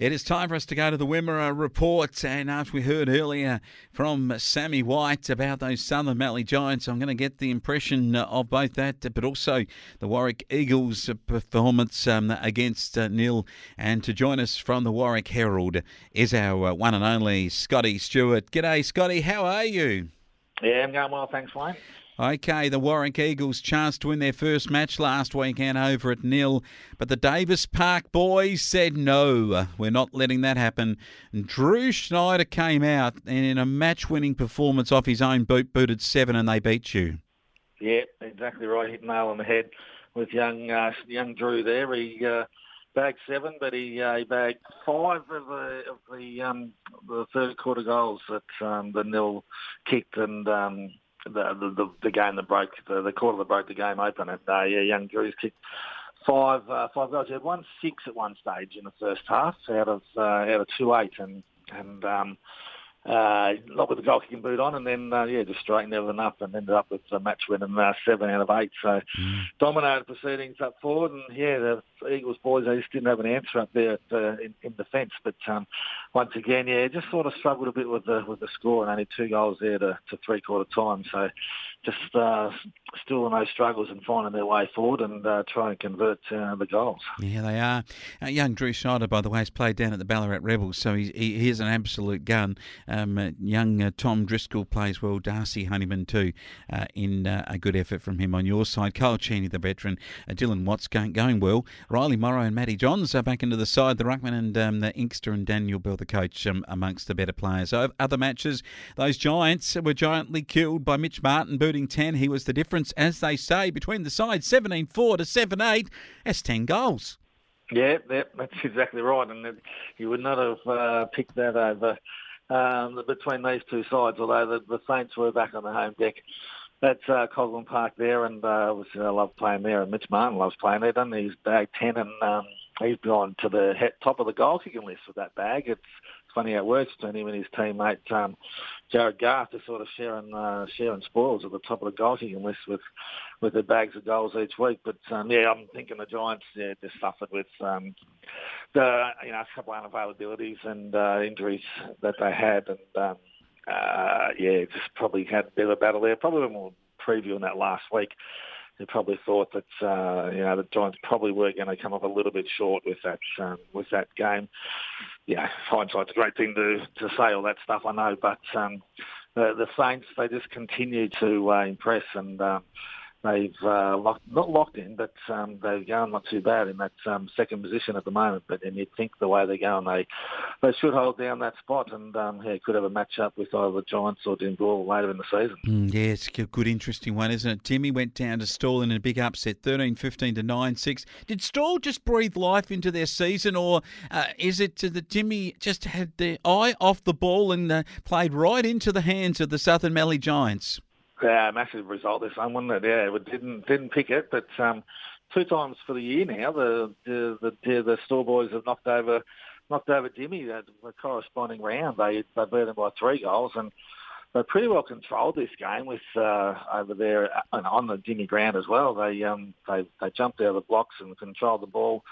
It is time for us to go to the Wimmera report, and after we heard earlier from Sammy White about those Southern Mallee Giants, I'm going to get the impression of both that, but also the Warwick Eagles' performance against Nil. And to join us from the Warracknabeal Herald is our one and only Scotty Stewart. G'day, Scotty. How are you? Yeah, I'm going well, thanks, Wayne. Okay, the Warwick Eagles chanced to win their first match last weekend over at Nil, but the Davis Park boys said no, we're not letting that happen. And Drew Schneider came out and in a match-winning performance off his own boot, booted 7 and they beat you. Yeah, exactly right. Hit nail on the head with young Drew there. He bagged 7, but he bagged 5 of the third quarter goals that the Nil kicked, and the game that broke the quarter that broke the game open. And young Drew's kicked five goals. He had 1-6 at one stage in the first half out of 2-8, and not with the goal kicking boot on, and then just straightened everything up and ended up with a match winning 7 out of 8. So dominated proceedings up forward, and the Eagles boys, they just didn't have an answer up there in defence. But once again, just sort of struggled a bit with the score, and only 2 goals there to three-quarter time. So just still in those struggles and finding their way forward and trying to convert the goals. Yeah, they are. Young Drew Schneider, by the way, has played down at the Ballarat Rebels, so he is an absolute gun. Young Tom Driscoll plays well. Darcy Honeyman too, in a good effort from him on your side. Cole Cheney, the veteran. Dylan Watts going well. Riley Morrow and Matty Johns are back into the side. The ruckman and the Inkster and Daniel Bell, the coach, amongst the better players. Other matches, those Giants were giantly killed by Mitch Martin booting 10. He was the difference, as they say, between the sides, 17-4 to 7-8. That's 10 goals. Yeah, that's exactly right. And you would not have picked that over between these two sides, although the Saints were back on the home deck. That's Coghlan Park there, and obviously I love playing there, and Mitch Martin loves playing there, doesn't he? He's bagged 10, and he's gone to the top of the goal-kicking list with that bag. It's funny how it works between him and his teammate Jared Garth, are sort of sharing spoils at the top of the goal-kicking list with their bags of goals each week. But I'm thinking the Giants just suffered with a couple of unavailabilities and injuries that they had, and just probably had a bit of a battle there. Probably when we were previewing that last week, they probably thought that the Giants probably were going to come up a little bit short with that game. Yeah, hindsight's a great thing to say all that stuff, I know, but the Saints, they just continue to impress, and they've not locked in, but they're going not too bad in that second position at the moment. But then you'd think the way they're going, they should hold down that spot, and could have a match up with either the Giants or Dingle later in the season. It's a good, interesting one, isn't it? Timmy went down to Stall in a big upset, 13-15 to 9-6. Did Stall just breathe life into their season, or is it that Timmy just had their eye off the ball and played right into the hands of the Southern Mallee Giants? Yeah, massive result this one, wasn't it? Yeah, it didn't pick it, but 2 times for the year now, the Store boys have knocked over Dimmy. The corresponding round, they beat them by 3 goals, and they pretty well controlled this game with over there and on the Dimmy ground as well. They jumped out of the blocks and controlled the ball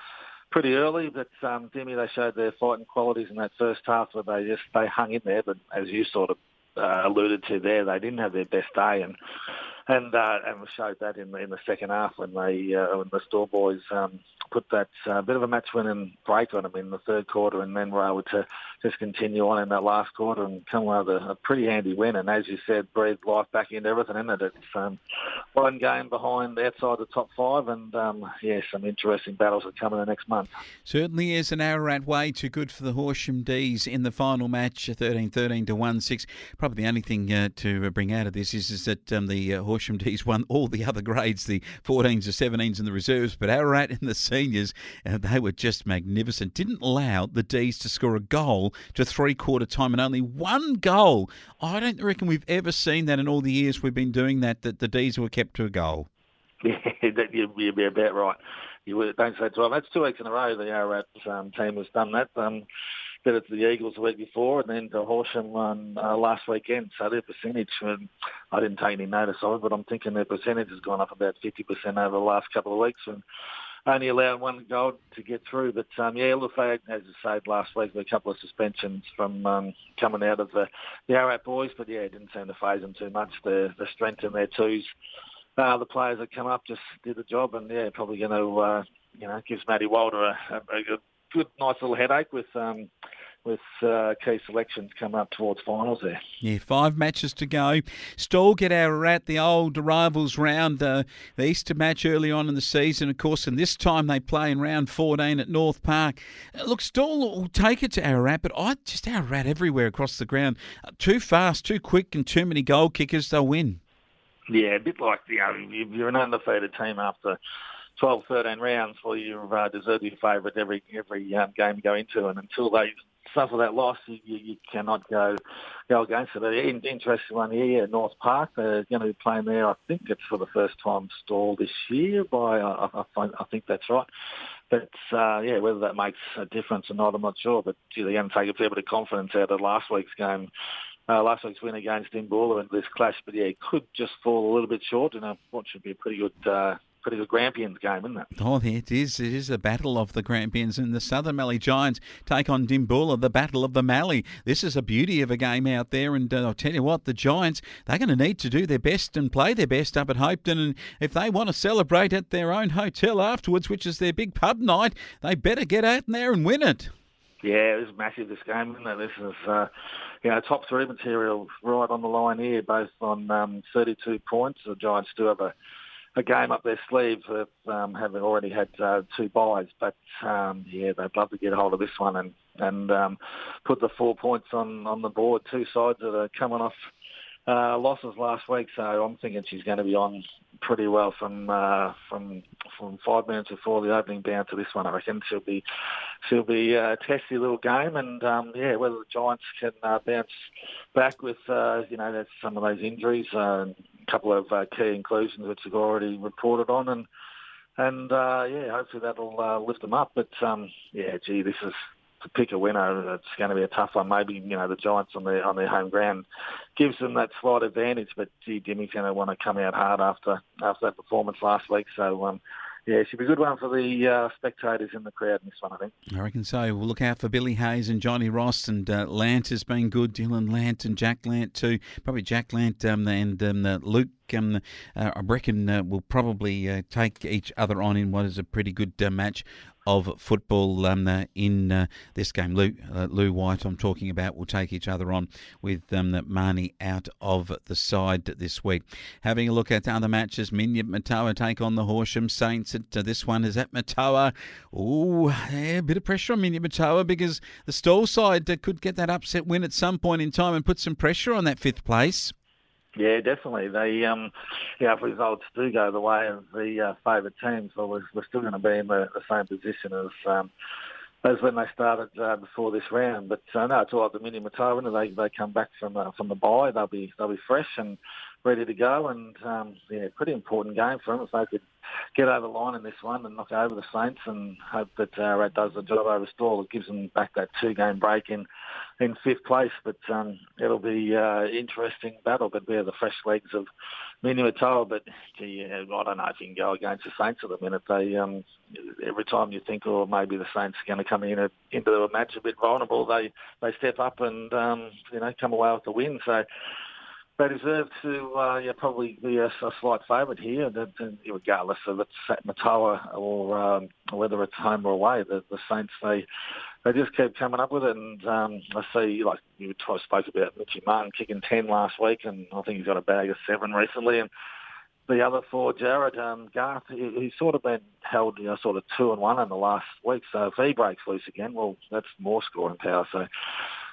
pretty early, but Dimmy, they showed their fighting qualities in that first half, where they hung in there. But as you sort of alluded to there, they didn't have their best day, and showed that in the second half when the Store boys put that bit of a match-winning break on them in the third quarter, and then were able to just continue on in that last quarter and come away with a pretty handy win. And as you said, breathed life back into everything, isn't it? It's one game behind outside the top 5, and some interesting battles that come in the next month. Certainly is. An Ararat way too good for the Horsham D's in the final match, 13-13 to 1-6. Probably the only thing to bring out of this is that the Horsham D's won all the other grades, the 14s, the 17s and the reserves, but Ararat in the seniors, they were just magnificent. Didn't allow the D's to score a goal to three-quarter time, and only 1 goal. I don't reckon we've ever seen that in all the years we've been doing that the D's were kept to a goal. Yeah, you'd be about right. You don't say 12. That's 2 weeks in a row the Ararat team has done that. Did it to the Eagles the week before, and then to Horsham last weekend. So their percentage, I didn't take any notice of it, but I'm thinking their percentage has gone up about 50% over the last couple of weeks. And only allowed one goal to get through. But, look, they, as I said last week, there were a couple of suspensions from coming out of the Ararat boys. But, it didn't seem to faze them too much. The strength in their twos. The players that come up just did the job. And, probably going to, gives Matty Walter a good, nice little headache with key selections coming up towards finals there. Yeah, 5 matches to go. Stall get Ararat, the old rivals round the Easter match early on in the season, of course, and this time they play in round 14 at North Park. Look, Stall will take it to Ararat, but Ararat everywhere across the ground. Too fast, too quick, and too many goal kickers, they'll win. Yeah, a bit like, you're an undefeated team after 12, 13 rounds, well, you deserve your favourite every game you go into, and until they suffer that loss, you cannot go against it. An interesting one here at North Park. They're going to be playing there. I think it's for the first time Stall this year. I think that's right. But whether that makes a difference or not, I'm not sure. But they're going to take a fair bit of confidence out of last week's game. Last week's win against Dimboola in this clash, but it could just fall a little bit short in what should be a pretty good Grampians game, isn't it? Oh, it is. It is a battle of the Grampians, and the Southern Mallee Giants take on Dimboola, the battle of the Mallee. This is a beauty of a game out there, and I'll tell you what, the Giants, they're going to need to do their best and play their best up at Hopetoun, and if they want to celebrate at their own hotel afterwards, which is their big pub night, they better get out there and win it. Yeah, it was massive, this game, isn't it? This is, top 3 material right on the line here, both on 32 points. The Giants do have a game up their sleeve, having already had 2 byes. But, they'd love to get hold of this one and put the 4 points on the board. 2 sides that are coming off losses last week, so I'm thinking she's going to be on pretty well from 5 minutes before the opening bound to this one. I reckon she'll be a testy little game, and whether the Giants can bounce back with that's some of those injuries, a couple of key inclusions which we've already reported on, and hopefully that'll lift them up. But this is, to pick a winner, it's going to be a tough one. Maybe, the Giants on their home ground gives them that slight advantage, but Jimmy's going to want to come out hard after that performance last week. So, it should be a good one for the spectators in the crowd in this one, I think. I reckon so. We'll look out for Billy Hayes and Johnny Ross, and Lant has been good, Dylan Lant and Jack Lant too. Probably Jack Lant and Luke, I reckon, will probably take each other on in what is a pretty good match of football in this game. Lou White, I'm talking about, will take each other on with Marnie out of the side this week. Having a look at other matches, Minya Matawa take on the Horsham Saints. This one is at Matawa. A bit of pressure on Minya Matawa because the Stall side could get that upset win at some point in time and put some pressure on that 5th place. Yeah, definitely. They, if results do go the way of the favoured teams, well, we're still going to be in the same position as when they started before this round. But no, it's all like the Mini Matawa. They come back from the bye. They'll be fresh and ready to go. And pretty important game for them if they could get over the line in this one and knock over the Saints, and hope that Ararat does the job over Stall. It gives them back that 2-game break in 5th place. But it'll be interesting battle. But we're the fresh legs of Mini Matawa. But I don't know if you can go against the Saints at the minute. They every time you think, maybe the Saints are going to come into a match a bit vulnerable, they step up and come away with the win. So they deserve to probably be a slight favourite here, regardless of it's at Matawa or whether it's home or away. The Saints, they just keep coming up with it, and I see, like you spoke about, Mitchie Martin kicking 10 last week, and I think he's got a bag of 7 recently, and the other 4, Jared Garth, he's sort of been held, sort of 2-1 in the last week, so if he breaks loose again, well, that's more scoring power, so...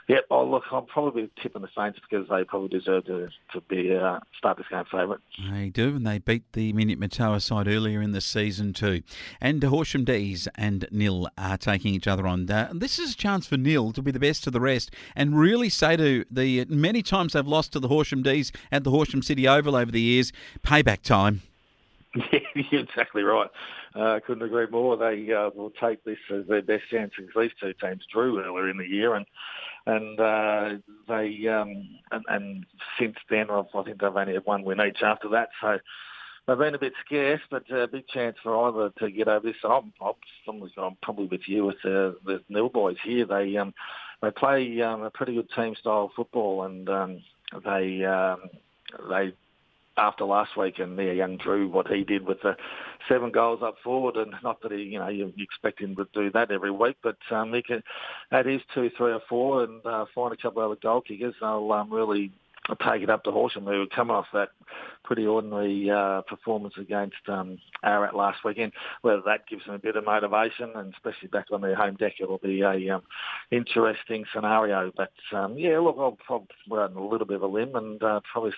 Yep, I'll probably be tipping the Saints because they probably deserve to be start this game favourite. They do, and they beat the Minya Matawa side earlier in the season too. And Horsham D's and Nil are taking each other on. This is a chance for Nil to be the best of the rest and really say to the many times they've lost to the Horsham D's at the Horsham City Oval over the years, payback time. Yeah, you're exactly right. Couldn't agree more. They will take this as their best chance because these 2 teams drew earlier in the year, and they since then I think they've only had 1 win each after that. So they've been a bit scarce, but a big chance for either to get over this. I'm probably with you with the Nil boys here. They play a pretty good team style football, and they after last week and young Drew, what he did with the 7 goals up forward, and not that you expect him to do that every week, but he can add his 2, 3 or 4 and find a couple of other goal kickers. They'll really take it up to Horsham, who were coming off that pretty ordinary performance against Ararat last weekend. Whether that gives them a bit of motivation, and especially back on their home deck, it'll be a interesting scenario. But look, I'll probably go out on a little bit of a limb and probably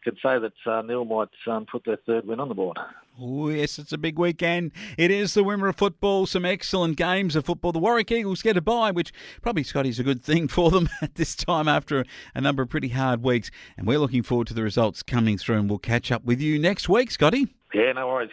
could say that Neil might put their 3rd win on the board. Oh, yes, it's a big weekend. It is the Wimmera football, some excellent games of football. The Warwick Eagles get a bye, which probably, Scotty's a good thing for them at this time after a number of pretty hard weeks. And we're looking forward to the results coming through, and we'll catch up with you next week, Scotty. Yeah, no worries.